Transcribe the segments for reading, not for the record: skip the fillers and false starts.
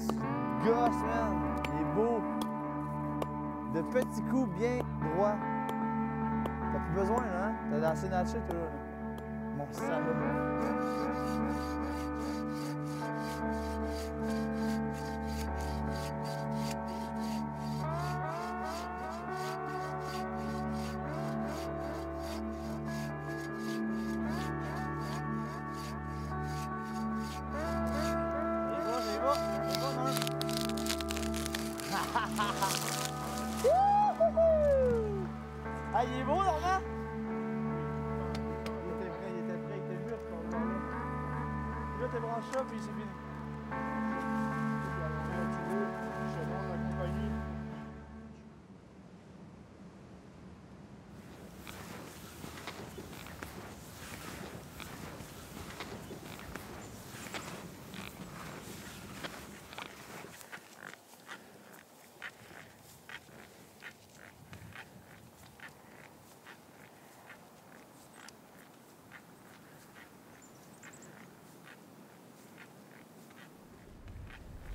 tu gosses, man. Il est beau. De petits coups bien droits. T'as plus besoin, là, hein? T'as dansé natché, toi, là. Mon salaud. Ah, il est beau, Normand? Il était prêt, il était juste. Là, t'es branché ça, puis c'est fini.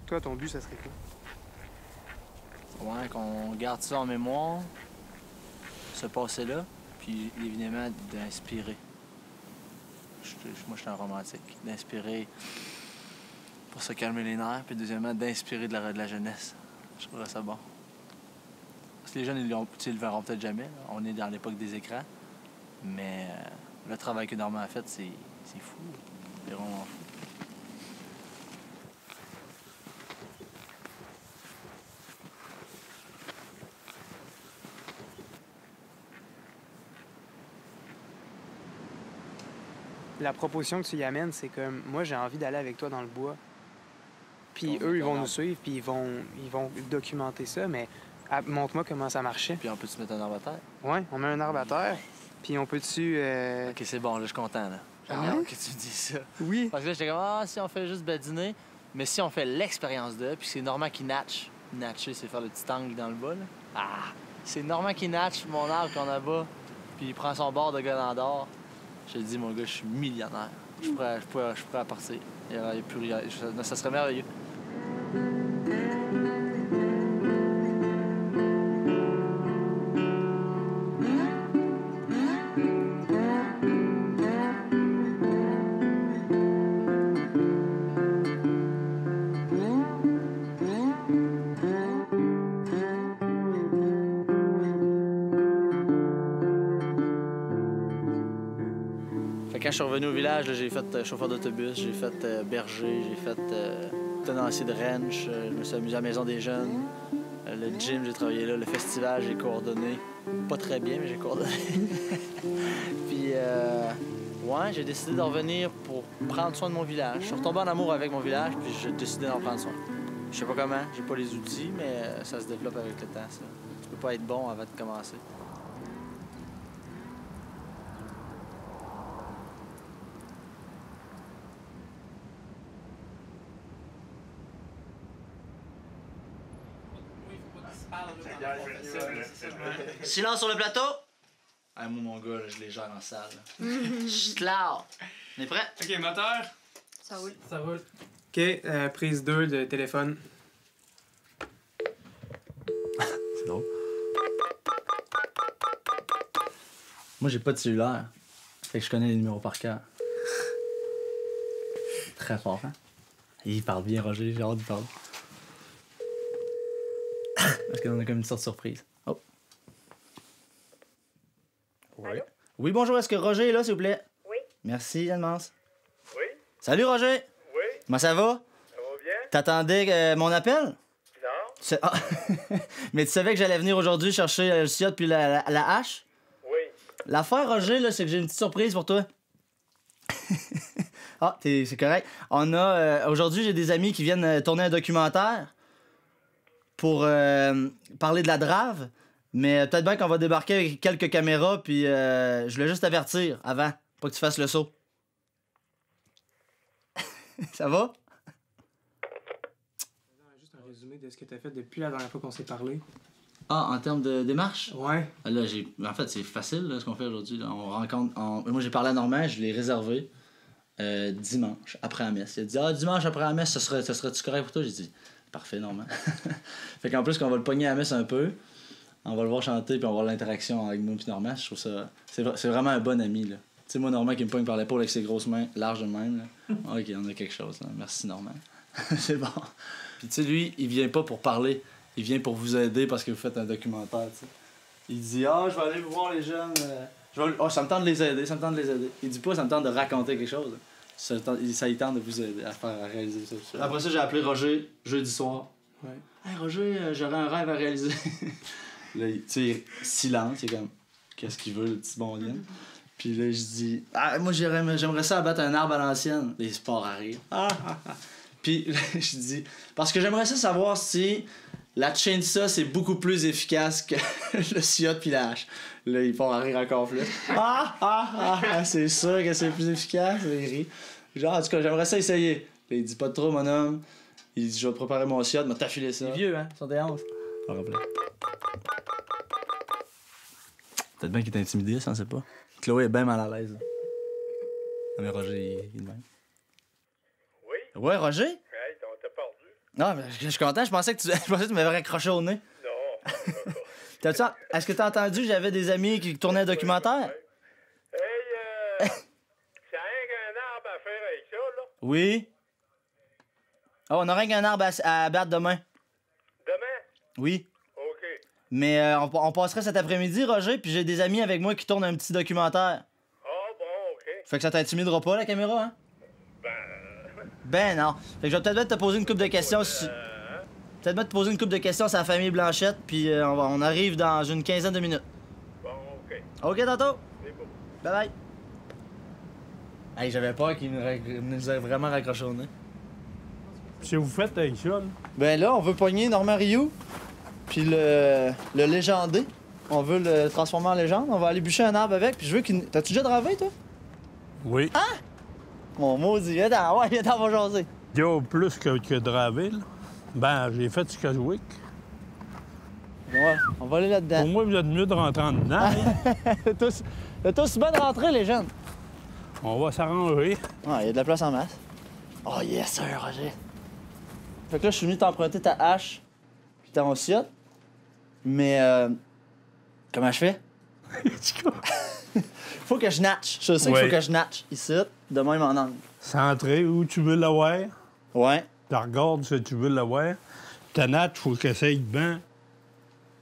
Toi, ton but, ça serait quoi? Ouais, qu'on garde ça en mémoire, ce passé-là, puis évidemment d'inspirer. Moi, je suis un romantique. D'inspirer pour se calmer les nerfs, puis deuxièmement, d'inspirer de la jeunesse. Je trouverais ça bon. Parce que les jeunes, ils le verront peut-être jamais. Là. On est dans l'époque des écrans. Mais le travail que Normand a fait, c'est fou. C'est vraiment fou. La proposition que tu y amènes, c'est comme, moi, j'ai envie d'aller avec toi dans le bois. Puis eux, ils vont nous suivre, puis ils vont documenter ça, mais montre-moi comment ça marchait. Puis on peut-tu mettre un arbre à terre? Ouais, on met un arbre à terre, puis on peut-tu... OK, c'est bon, là, je suis content, là. J'aime Ah bien ouais? que tu dis ça. Oui. Parce que là, j'étais comme, si on fait juste badiner, mais si on fait l'expérience de, puis c'est Normand qui natche. Natcher, c'est faire le petit angle dans le bas, là. Ah! C'est Normand qui natche, mon arbre qu'on a bas, puis il prend son bord de Galandor. Je te dis, mon gars, je suis millionnaire. Je suis prêt à partir. Il y a plus rien. Ça serait merveilleux. Quand je suis revenu au village, j'ai fait chauffeur d'autobus, j'ai fait berger, j'ai fait tenancier de ranch, je me suis amusé à la maison des jeunes, le gym, j'ai travaillé là, le festival, j'ai coordonné. Pas très bien, mais j'ai coordonné. Puis, ouais, j'ai décidé de revenir pour prendre soin de mon village. Je suis retombé en amour avec mon village, puis j'ai décidé d'en prendre soin. Je sais pas comment, j'ai pas les outils, mais ça se développe avec le temps, ça. Tu peux pas être bon avant de commencer. Silence sur le plateau! Ah, moi, mon gars, là, je les gère en salle. Chut là! On est prêt? OK, moteur. Ça roule. Ça roule. OK, prise 2 de téléphone. C'est drôle. Moi, j'ai pas de cellulaire. Fait que je connais les numéros par cœur. Très fort, hein? Il parle bien, Roger. J'ai hâte de parler. Parce qu'on a comme une sorte de surprise. Oh. Oui. Oui, bonjour. Est-ce que Roger est là, s'il vous plaît? Oui. Merci, Yann-Mance. Oui. Salut, Roger. Oui. Comment ça va? Ça va bien? T'attendais mon appel? Non. Ah. Mais tu savais que j'allais venir aujourd'hui chercher le ciotte puis la hache? Oui. L'affaire, Roger, là, c'est que j'ai une petite surprise pour toi. Ah, c'est correct. On a... aujourd'hui, j'ai des amis qui viennent tourner un documentaire pour parler de la drave. Mais peut-être bien qu'on va débarquer avec quelques caméras, puis je voulais juste t'avertir avant, pas que tu fasses le saut. Ça va? Juste un résumé de ce que tu as fait depuis la dernière fois qu'on s'est parlé. Ah, en termes de démarche? Ouais. Là, en fait, c'est facile là, ce qu'on fait aujourd'hui. Là. On rencontre. Moi, j'ai parlé à Normand, je l'ai réservé dimanche après la messe. Il a dit dimanche après la messe, ça serait-tu correct pour toi? J'ai dit Parfait, Normand. Fait qu'en plus, qu'on va le pogner à la messe un peu, on va le voir chanter, puis on va voir l'interaction avec moi puis Normand. Je trouve ça... C'est vraiment un bon ami, là. Tu sais, moi, Normand qui me pogne par l'épaule avec ses grosses mains, larges de même, là. OK, on a quelque chose, là. Merci, Normand. C'est bon. Puis tu sais, lui, il vient pas pour parler. Il vient pour vous aider parce que vous faites un documentaire, tu sais. Il dit « Ah, je vais aller vous voir les jeunes. Ça me tente de les aider, ça me tente de les aider. » Il dit pas « Ça me tente de raconter quelque chose. » Ça il tente de vous aider à réaliser ça. Après ça, j'ai appelé Roger jeudi soir. Ouais. « Hey Roger, j'aurais un rêve à réaliser. » Là, tu sais, silence, c'est comme « Qu'est-ce qu'il veut, le petit bon lien? » Puis là, je dis « Ah, moi, j'aimerais ça abattre un arbre à l'ancienne. » Les sports à rire. Puis là, je dis « Parce que j'aimerais ça savoir si la chainsaw, c'est beaucoup plus efficace que le sciot puis la hache. » Là, ils font rire encore plus. C'est sûr que c'est plus efficace. Là, ils rient. Genre, en tout cas, j'aimerais ça essayer. Là, il dit pas trop, mon homme. Il dit, je vais préparer mon sciot, m'a t'affiler ça. Il est vieux, hein? 71. Peut-être bien qu'il est intimidé, ça, on sait pas. Chloé est bien mal à l'aise. Non, mais Roger, il est de même. Oui? Ouais, Roger? Hey, on t'a perdu. Non, mais je suis content. Je pensais que tu m'avais raccroché au nez. Non. Est-ce que t'as entendu que j'avais des amis qui tournaient un documentaire? Hey, c'est rien qu'un arbre à faire avec ça, là. Oui. Oh, on aurait qu'un arbre à battre demain. Demain? Oui. OK. Mais on passerait cet après-midi, Roger, puis j'ai des amis avec moi qui tournent un petit documentaire. Ah, bon, OK. Fait que ça t'intimidera pas, la caméra, hein? Ben non. Fait que je vais peut-être te poser une couple de questions sur... Peut-être te poser une couple de questions sur la famille Blanchette, puis on arrive dans une quinzaine de minutes. Bon, OK. OK, tantôt. C'est beau. Bye bye. Hey, j'avais peur qu'il nous ait vraiment raccroché au nez. Qu'est-ce que vous faites avec ça, là? Ben là, on veut pogner Normand Rioux, puis le légendé. On veut le transformer en légende. On va aller bûcher un arbre avec, puis je veux qu'il... T'as-tu déjà dravé, toi? Oui. Hein? Mon maudit, viens dans, ouais, viens dans, on va jaser. Il y a plus que dravé, là. Ben, j'ai fait du Keswick. Ouais, on va aller là-dedans. Pour moi, vous êtes mieux de rentrer en dedans. C'est aussi bien de rentrer, les jeunes. On va s'arranger. Ah, il y a de la place en masse. Oh yes, sir, Roger. Fait que là, je suis venu t'emprunter ta hache puis ton sciot. Mais, comment je fais? Faut que je natche. Je sais qu'il faut que je natche. Ici, de même en angle. Centré où tu veux l'avoir. Ouais. Tu regardes si tu veux l'avoir. Ta natte, faut qu'elle essaye bien.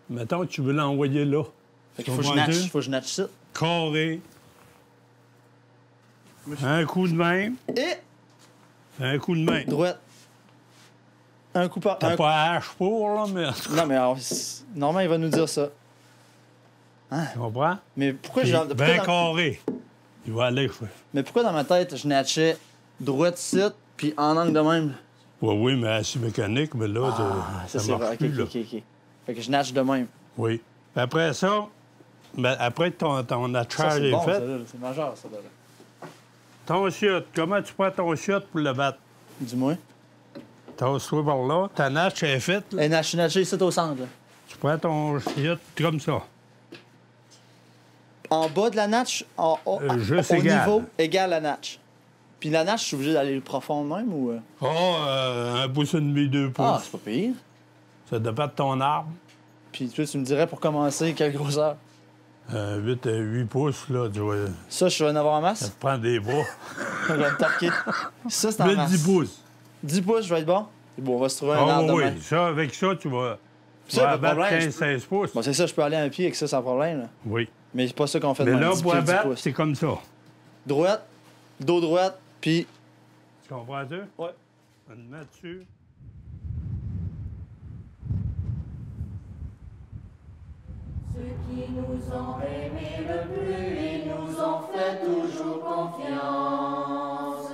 Mettons que tu veux l'envoyer là. Fait qu'il faut que je natche ça. Carré. Un coup de main. Et Un coup de main. droite. Un coup par... T'as pas hache pour, là, mais... Non, mais alors, normalement, il va nous dire ça. Tu comprends? Mais pourquoi Puis, ben carré. Il va aller. Mais pourquoi dans ma tête, je natchais droite site, puis en angle de même? Oui, mais c'est mécanique, mais là, ça ça c'est marche vrai. plus, là. OK. Fait que je natche de même. Oui. Après ça, ben, après ton Ça, natchage c'est est bon, fait, ça, là. C'est majeur, ça, là. ton chiotte, comment tu prends ton chiotte pour le battre? Dis-moi. Tasse-toi par là, ta natche est faite, là. Je suis natché ici au centre, là. Tu prends ton chiotte comme ça. En bas de la natche, juste au égal. niveau égal la natche. Puis la natche, je suis obligé d'aller profond de même ou... Un pouce et demi, 2 pouces. Ah, c'est pas pire. Ça dépend de ton arbre. Puis tu me dirais pour commencer, quelle grosseur? 8 à 8 pouces, là, tu vois. Ça, je vais en avoir en Ça masse? te prend des bras. Je vais me tarquer. Ça, c'est en 8, masse. 10 pouces. 10 pouces, je vais être bon? C'est bon, on va se trouver un arbre oui, demain. ça, avec ça, tu vas Ça, pas de abattre problème. 15-16 pouces. Bon, c'est ça, je peux aller à un pied avec ça sans problème, là. Oui. Mais c'est pas ça qu'on fait Mais demain. là, 10 pour pieds, 10 abattre, pouces. c'est comme ça. Droite, dos droite, puis... Tu comprends-tu? Ouais. On le met dessus. Ceux qui nous ont aimés le plus et nous ont fait toujours confiance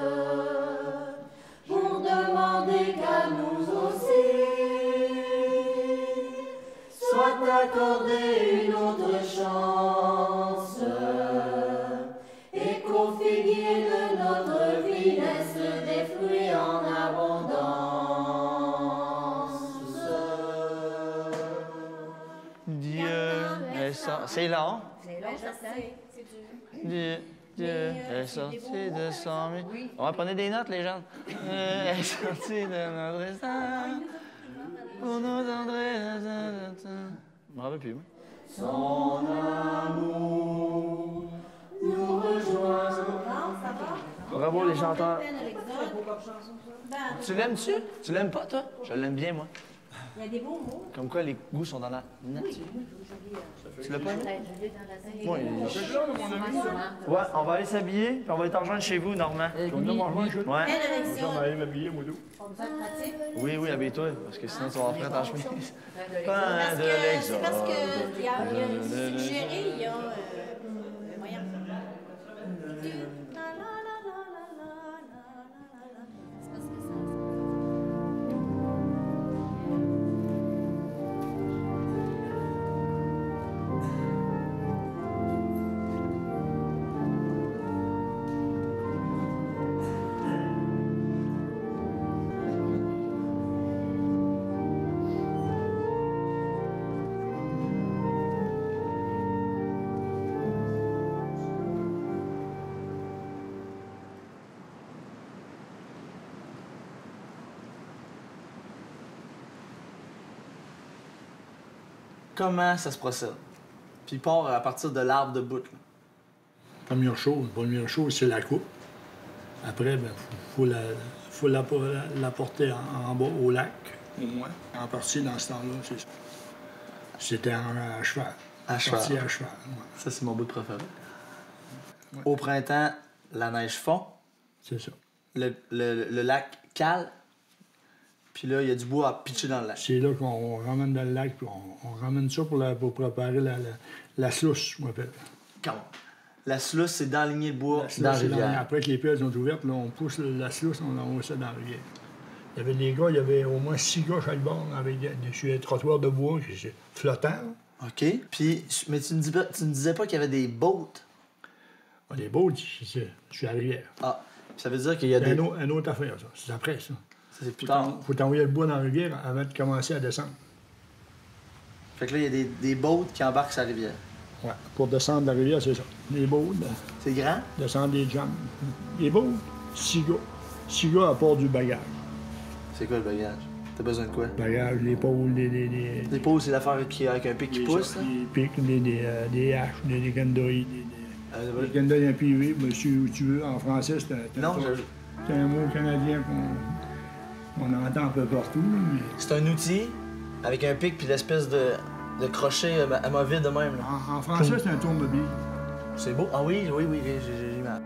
pour demander qu'à nous aussi soit accordée une autre chance et qu'au figuier de notre vie naissent des fruits en abondance. Dieu c'est long. C'est long, je sais. C'est dur. Dieu est sorti de son... On va prendre des notes, les gens. Est sorti de notre sang. On entendrait... Je me rappelle plus, moi. Son amour nous rejoint. Bravo, les chanteurs. Ben, Tu l'aimes-tu? Tu l'aimes pas, toi? Je l'aime bien, moi. il y a des beaux mots. Comme quoi, les goûts sont dans la nature. Tu l'as pas aimé? Oui. Ouais, on va aller s'habiller, puis on va être rejoindre chez vous, Normand. Belle Ouais. élection. m'habiller, moi, On besoin de pratique. Oui, oui, habille-toi, parce que sinon, tu vas avoir frais ta chemise. Parce que c'est parce que il y a suggéré, il y a voyons. La, la, la, la, la, la, la, la. C'est parce que ça. Comment ça se procède? Puis il part à partir de l'arbre de bout, là. Première chose, c'est la coupe. Après, ben, faut la porter en bas au lac, au moins. En partie, dans ce temps-là, c'est ça. C'était à cheval. À cheval. Parti à cheval, ouais. Ça, c'est mon bout préféré. Au printemps, la neige fond, C'est ça. le lac cale, puis là, il y a du bois à pitcher dans le lac. C'est là qu'on ramène dans le lac, puis on ramène ça pour préparer la sluice, je m'appelle. Comment? La sluice, c'est d'enligner le bois La sluice, dans la c'est rivière. après que les pièces sont ouvertes, là, on pousse la sluice, on envoie ça dans la rivière. Il y avait des gars, il y avait au moins 6 gars chaque bord avec sur les trottoirs de bois, c'est flottant. OK. Puis, mais tu ne disais pas qu'il y avait des boats. Les boats, c'est sur la rivière. Ah, ça veut dire qu'il y a C'est des... une autre affaire, ça. C'est après, ça. Ça, c'est plus tard. Faut t'envoyer le bois dans la rivière avant de commencer à descendre. Fait que là, il y a des boats qui embarquent sur la rivière. Ouais. Pour descendre la rivière, c'est ça. Les boats, C'est grand? descendre des jambes. Les boats, 6 gars. 6 gars à part du bagage. C'est quoi le bagage? T'as besoin de quoi? Bagage, l'épaule, Les pots, c'est l'affaire qui avec un pic qui pousse, là? des pics, des haches, des gandoïs. Ouais. Les gandoïs en PV, monsieur, où tu veux, en français, Non, c'est un mot canadien qu'on entend un peu partout. Mais c'est un outil avec un pic puis l'espèce de crochet amovible de même, là. en français, c'est un tourne-bille. C'est beau? Ah oui, j'ai l'image.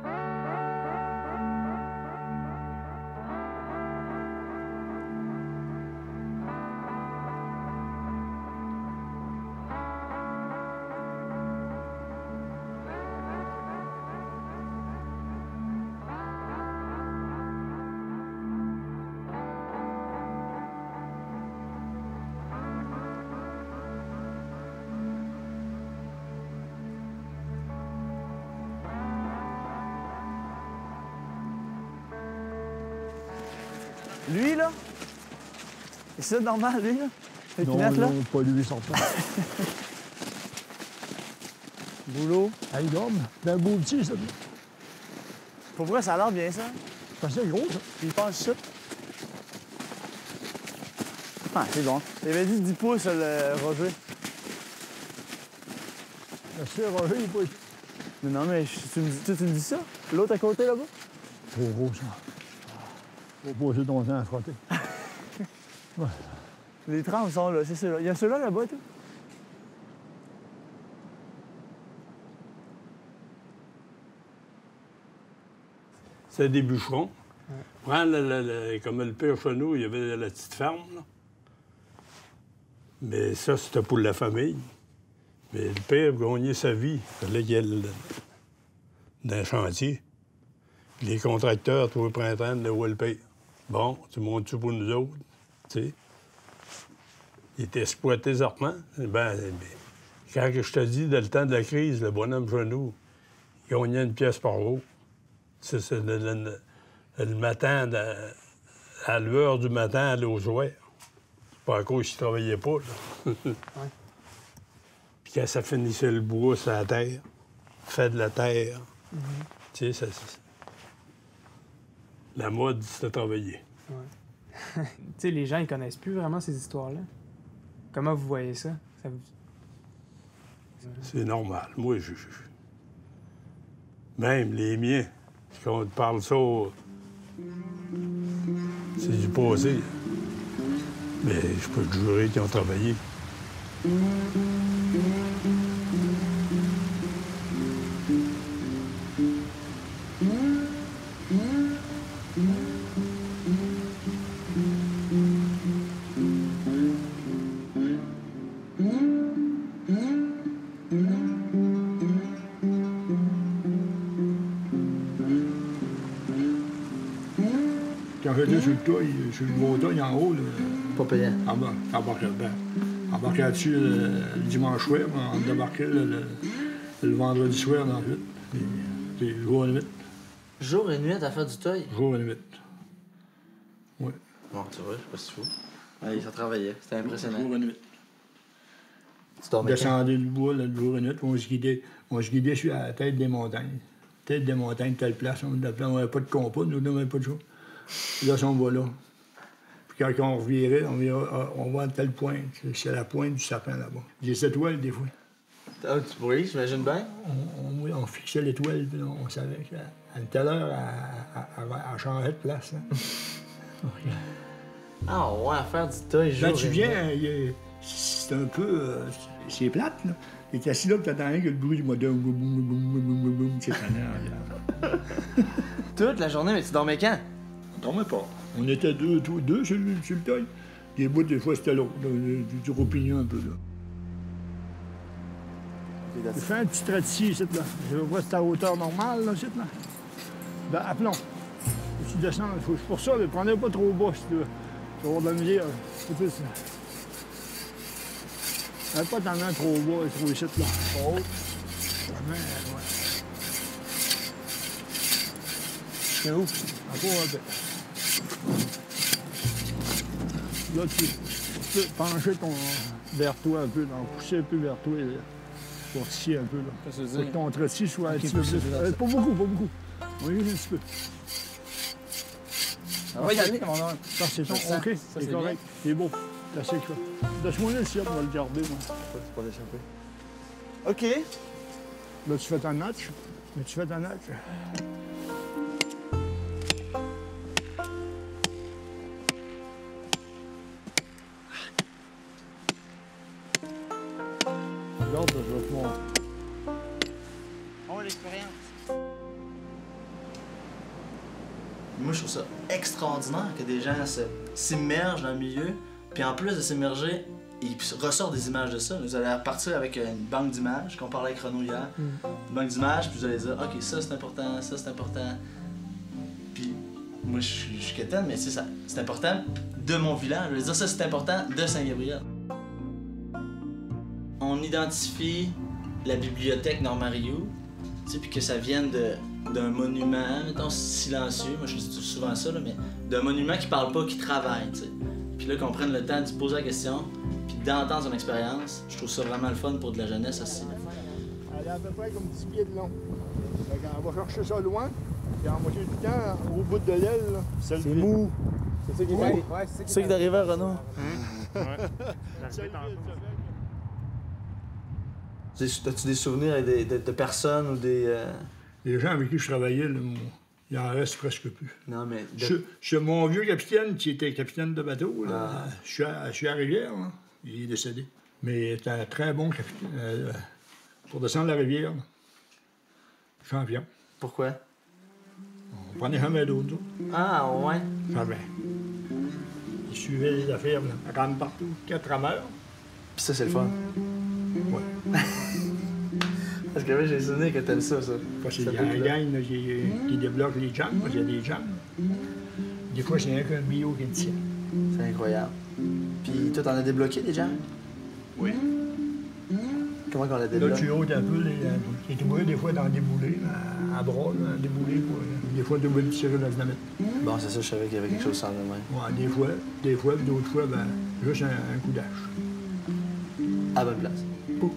Lui, là? C'est ça normal, lui, là? Les Non, pinettes, là? non, pas lui sortant. Boulot. Hey, gomme, c'est un beau petit, ça. Pourquoi ça a l'air bien, ça? C'est assez gros, ça. Il passe ça. Ah, c'est bon. Il avait dit 10 pouces, le Roger. Merci, Roger, il est pas... Mais non, mais tu me dis ça? L'autre à côté, là-bas? Trop gros, ça. Faut poser ton temps à frotter. Les trams sont là, c'est ceux-là. Il y a ceux-là, là-bas, tout. C'est des bûcherons. Prends comme le père chez nous, il y avait la petite ferme, là. Mais ça, c'était pour la famille. Mais le père gagnait sa vie. Il fallait qu'il aille dans un chantier. Les contracteurs, tout le printemps, de le père. Bon, tu montes-tu pour nous autres? Tu sais. Il était exploité zartement. Ben, quand je te dis, dans le temps de la crise, le bonhomme chez nous, il gagnait une pièce par jour. C'est le matin, à l'heure du matin, aller aux jouets. C'est pas à cause qu'il ne travaillait pas, là. Puis quand ça finissait le bois sur la terre, fait de la terre, tu sais, la mode, c'était travailler. Ouais. Tu sais, les gens, ils connaissent plus vraiment ces histoires-là. Comment vous voyez ça? C'est normal. Moi, même les miens, quand on te parle ça, c'est du passé. Mais je peux te jurer qu'ils ont travaillé. Quand j'étais sur le toit, sur le gros toit, en haut, là, Pas payant. embarquais là-dessus le dimanche soir, on débarquait le vendredi soir dans le puis jour et nuit. Jour et nuit à faire du toy? Jour et nuit. Oui. Bon, tu vois, je sais pas si tu fou. Ouais, ça travaillait, c'était impressionnant. Jour et nuit. Tu On dormais quand? descendait le bois, là, le jour et nuit, on se guidait sur la tête des montagnes. Tête des montagnes, telle place, on n'avait pas de compas, nous n'avons pas de choses. Là, on va là. Puis quand on revirait, on va à telle pointe. C'est la pointe du sapin là-bas. Les étoiles, des fois. Ah, oui, j'imagine bien. On fixait l'étoile, puis là, on savait qu'à une telle heure, elle changeait de place. Hein. Ah ouais, à faire du toy jour Quand tu et viens, nuit. c'est un peu... c'est plate, là. T'es assis là, puis t'entends rien que le bruit du moteur. Boum, boum, boum, boum, boum, boum, c'est tannant. Toute la journée, mais tu dormais quand? On dormait pas. On était deux sur le toit. Des bouts, des fois, c'était l'autre. Du roupignon un peu, là. J'ai fait un petit trait ici, là. Je vois que c'est à hauteur normale, là, là. Ben, appelons. Tu descends, pour ça, ne prenez pas trop bas, si tu veux. Tu vas avoir de la misère. C'est plus ça. Pas t'en as trop bas, trop ici, là. Pas haut. Ouais. C'est où? Encore un peu. Là, tu peux pencher vers toi un peu, donc pousser un peu vers toi, là, pour ici un peu. Là. Faut que ton trait-ci soit un petit peu plus. Pas beaucoup. On y va un petit peu. On va y aller, mon homme. Ça, c'est ton. OK, c'est correct. C'est beau. Là, c'est quoi? Laisse-moi le ciel, on va le garder, moi. C'est pas d'échapper. OK. Là, tu fais ta notch. Mais tu fais ta notch. Regarde, je vais te montrer. On a l'expérience. Moi, je trouve ça extraordinaire que des gens s'immergent dans le milieu, puis en plus de s'immerger, ils ressortent des images de ça. Vous allez repartir avec une banque d'images, qu'on parlait avec Renaud hier. Une banque d'images, puis vous allez dire, OK, ça c'est important, ça c'est important. Puis moi, je suis quétaine, mais c'est important de mon village. Je veux dire, ça c'est important de Saint-Gabriel. On identifie la bibliothèque Normand Rioux, tu sais, puis que ça vienne d'un monument, mettons, silencieux, moi je dis souvent ça, là, mais d'un monument qui parle pas, qui travaille, tu sais. Puis là, qu'on prenne le temps de se poser la question, puis d'entendre son expérience, je trouve ça vraiment le fun pour de la jeunesse aussi. Elle est à peu près comme 10 pieds de long. On va chercher ça loin, puis en moitié du temps, au bout de l'aile, c'est mou. C'est ça qui est arrivé. Ouais, C'est ça qui est arrivé à Renaud. As-tu des souvenirs avec de personnes ou des... Les gens avec qui je travaillais, là, il en reste presque plus. Non, mais... C'est mon vieux capitaine, qui était capitaine de bateau, là. Je suis à Rivière, là. Il est décédé. Mais il était un très bon capitaine. Pour descendre la rivière, là. Champion. Pourquoi? On prenait jamais d'eau, nous. Ah, ouais. Jamais. Il suivait les affaires, là. Rame partout. 4 rameurs. Puis ça, c'est le fun. Ouais. Parce que oui, j'ai souvenir que t'aimes ça. Parce qu'il y a un gang là, qui débloque les jams, parce qu'il y a des jams. Des fois, c'est rien qu'un bio qui le tient. C'est incroyable. Puis toi, t'en as débloqué des jams? Oui. Comment qu'on l'a Là, débloqué? tu ôtes un peu les tombés, des fois dans des boulets, à bras, là, des boulets, pour, des fois, tu veux tirer dans la dynamite. Bon, c'est ça, je savais qu'il y avait quelque chose sans le même. Ouais, des fois, puis d'autres fois, ben, juste un coup d'âge. À la bonne place. Ouais.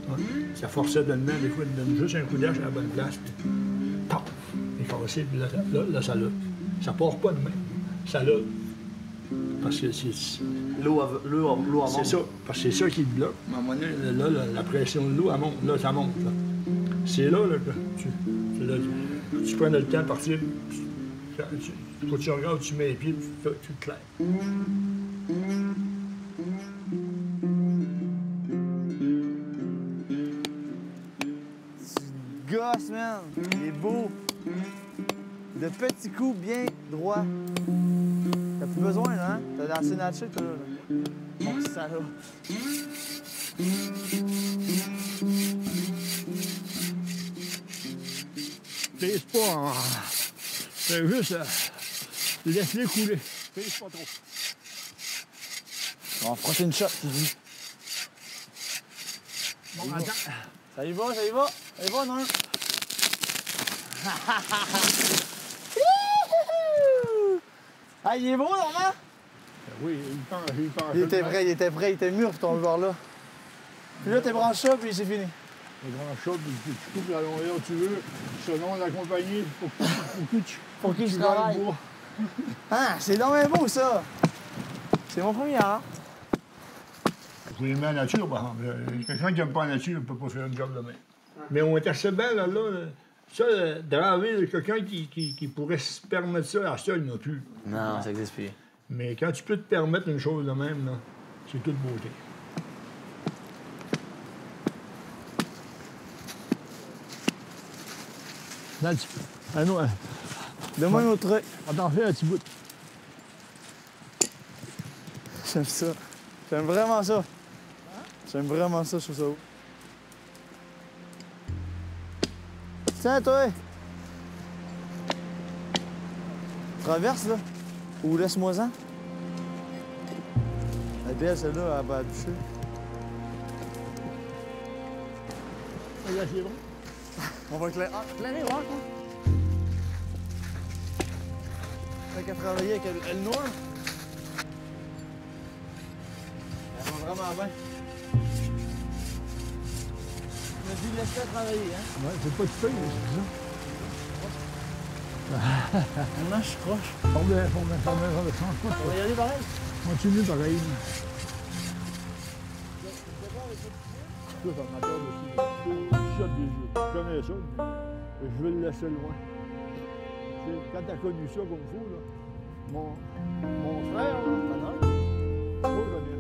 Ça forçait de main, des fois, de donner juste un coup d'âge à la bonne place, puis paf! Il est cassé, puis là, ça l'a. Ça part pas de main. Ça l'a. Parce que L'eau c'est ça. Parce que c'est ça qui te bloque. À un moment donné, là, la pression de l'eau, elle monte. Là, ça monte. Là. C'est là, que tu prends le temps de partir. Faut que tu regardes, tu mets les pieds, tu te claires. Tu gosses, man. Il est beau. De petits coups bien droits. T'as plus besoin, là, hein? T'as dansé nature, toi, là. Mon salaud. Pèse pas en... Fais juste... laisse-les couler. Pèse pas trop. On va frotter une shot, tu dis. Bon, attends. Ça y va, ça y va. Ça y va, non? Ah, il est beau, Normand? Oui, il pense. Il était prêt, il était mûr pour ton joueur là. Puis là, t'es branché ça, puis c'est fini. Le grand chat, puis tu coupes la longueur que tu veux, selon la compagnie, Pour qui je tu travaille. le bois. Ah, c'est donc bien beau, ça. C'est mon premier, hein? Vous aimez la nature, par exemple. Quelqu'un qui n'aime pas la nature ne peut pas faire un job de même. Mais on était assez bien là. Ça, draver, quelqu'un qui pourrait se permettre ça, à ça, il n'y en a plus. Non, ça n'existe plus. Mais quand tu peux te permettre une chose de même, là, c'est toute beauté. Là, Donne-moi un autre truc. on t'en fait un petit bout. J'aime ça. J'aime vraiment ça. J'aime vraiment ça, je trouve ça beau. Tiens, toi! Traverse, là. Ou laisse-moi-en. Elle est belle, celle-là, elle va bûcher. Regarde, c'est bon. On va éclairer. Ah, éclairer, ouais, quoi. Fait qu'à travailler avec elle noire. Elle va vraiment bien. Je me dis, laisse-la travailler, hein. Ouais, c'est pas de feuille, c'est ça. Maintenant, je suis proche. Forme de change pas. On va y aller pareil. Continue pareil. Ça, c'est amateur de shot des yeux. Je connais ça, mais je veux le laisser loin. Tu sais, quand t'as connu ça comme il faut, là, mon frère, là, moi, j'en ai